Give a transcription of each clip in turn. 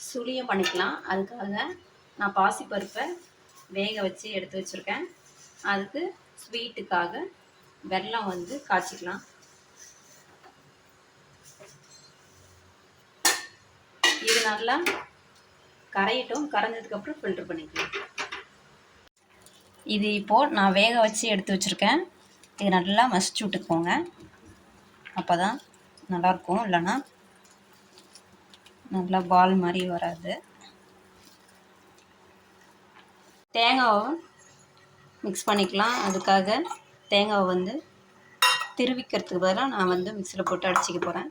சுழியம் பண்ணிக்கலாம். அதுக்காக நான் பாசிப்பருப்பை வேக வச்சு எடுத்து வச்சுருக்கேன். அதுக்கு ஸ்வீட்டுக்காக வெல்லம் வந்து காய்ச்சிக்கலாம். இது நல்லா கரையட்டும். கரைஞ்சதுக்கப்புறம் ஃபில்டர் பண்ணிக்கலாம். இது இப்போது நான் வேக வச்சு எடுத்து வச்சுருக்கேன். இது நல்லா மசிச்சு விட்டுக்கோங்க. அப்போ தான் நல்லாயிருக்கும். இல்லைன்னா நல்லா பால் மாதிரி வராது. தேங்காவை மிக்ஸ் பண்ணிக்கலாம். அதுக்காக தேங்காவை வந்து திருவிக்கிறதுக்கு பதிலாக நான் வந்து மிக்சியில் போட்டு அடிச்சிக்க போகிறேன்.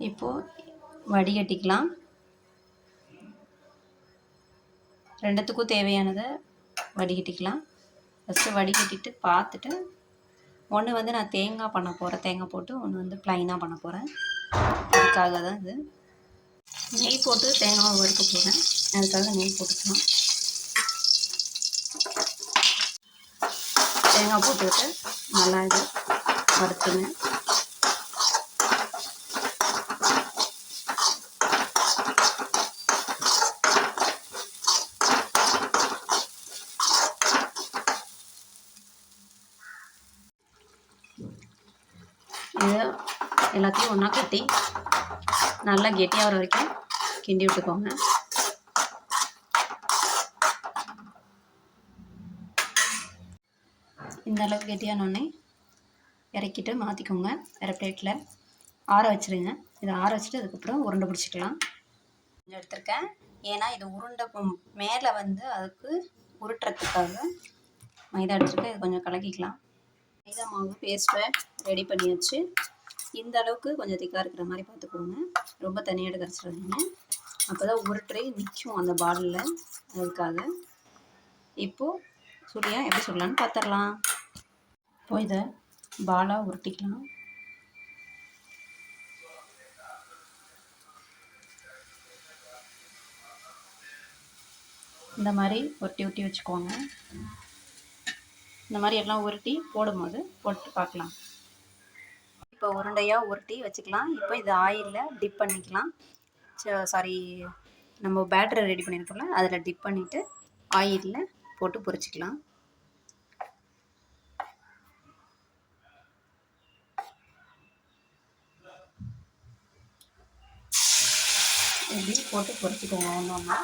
இப்போது வடிகட்டிக்கலாம். ரெண்டுத்துக்கும் தேவையானதை வடிகட்டிக்கலாம். ஃபஸ்ட்டு வடிகட்டிட்டு பார்த்துட்டு, ஒன்று வந்து நான் தேங்காய் பண்ண போகிறேன், தேங்காய் போட்டு, ஒன்று வந்து ப்ளைனாக பண்ண போகிறேன். அதுக்காக தான் இது. நெய் போட்டு தேங்காவை வறுக்க போகிறேன். அதுக்காக நெய் போட்டுக்கலாம். தேங்காய் போட்டுவிட்டு நல்லா இது வறுத்துங்க. இதை எல்லாத்தையும் ஒன்றா கட்டி நல்லா கெட்டியாகிற வரைக்கும் கிண்டி விட்டுக்கோங்க. இந்த அளவுக்கு கெட்டியானோடனே இறக்கிட்டு மாற்றிக்கோங்க. வேறு பிளேட்டில் ஆற வச்சுருங்க. இதை ஆற வச்சுட்டு அதுக்கப்புறம் உருண்டை பிடிச்சிக்கலாம். கொஞ்சம் எடுத்திருக்கேன். ஏன்னா இது உருண்டை மேலே வந்து அதுக்கு உருட்டுறதுக்காக மைதா எடுத்துருக்கேன். இது கொஞ்சம் கலக்கிக்கலாம். மைதா மாவு பேஸ்ட்டை ரெடி பண்ணியாச்சு. இந்த அளவுக்கு கொஞ்சம் திக்காக இருக்கிற மாதிரி பார்த்துக்கோங்க. ரொம்ப தனியாக கரைச்சிடாதீங்க. அப்போ தான் உருட்டுறே நிற்கும் அந்த பாலில். அதுக்காக இப்போது சுழியம் எப்படி சொல்லலான்னு பார்த்துடலாம். இப்போ இதை பாலாக உருட்டிக்கலாம். இந்த மாதிரி உருட்டி வச்சுக்கோங்க. இந்த மாதிரி எல்லாம் உருட்டி போடும்போது போட்டு பார்க்கலாம். இப்போ உருண்டையாக உருட்டி வச்சுக்கலாம். இப்போ இது ஆயிலில் டிப் பண்ணிக்கலாம். நம்ம பேட்டரை ரெடி பண்ணியிருக்கோம்ல, அதில் டிப் பண்ணிவிட்டு ஆயிலில் போட்டு பொரிச்சிக்கலாம். இப்படி போட்டு பொரிச்சிக்கோங்க ஒன்று ஒன்றா.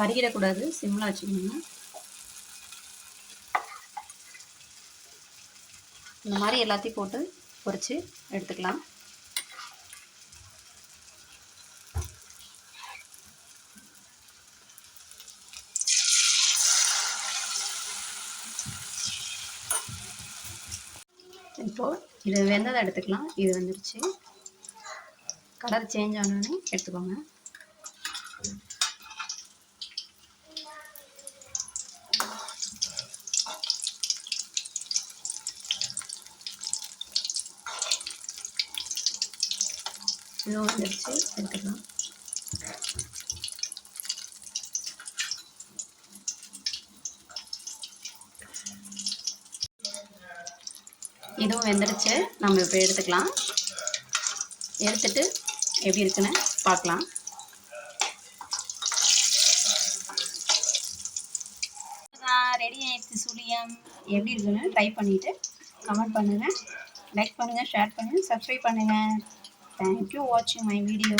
கறிக்கிடக்கூடாது, சிம்மில் வச்சுக்கோங்க. இந்த மாதிரி எல்லாத்தையும் போட்டு பொரித்து எடுத்துக்கலாம். இப்போது இது வெந்ததை எடுத்துக்கலாம். இது வந்துருச்சு. கலர் சேஞ்ச் ஆனோடனே எடுத்துக்கோங்க. இதுவும் வந்துருச்சு, எடுத்துக்கலாம். இதுவும் வெந்துருச்சு. நம்ம இப்போ எடுத்துக்கலாம். எடுத்துட்டு எப்படி இருக்குன்னு பார்க்கலாம். ரெடி ஆயிடுச்சு சுழியம். எப்படி இருக்குன்னு ட்ரை பண்ணிவிட்டு கமெண்ட் பண்ணுங்கள், லைக் பண்ணுங்கள், ஷேர் பண்ணுங்கள், சப்ஸ்கிரைப் பண்ணுங்கள். Thank you for watching my video.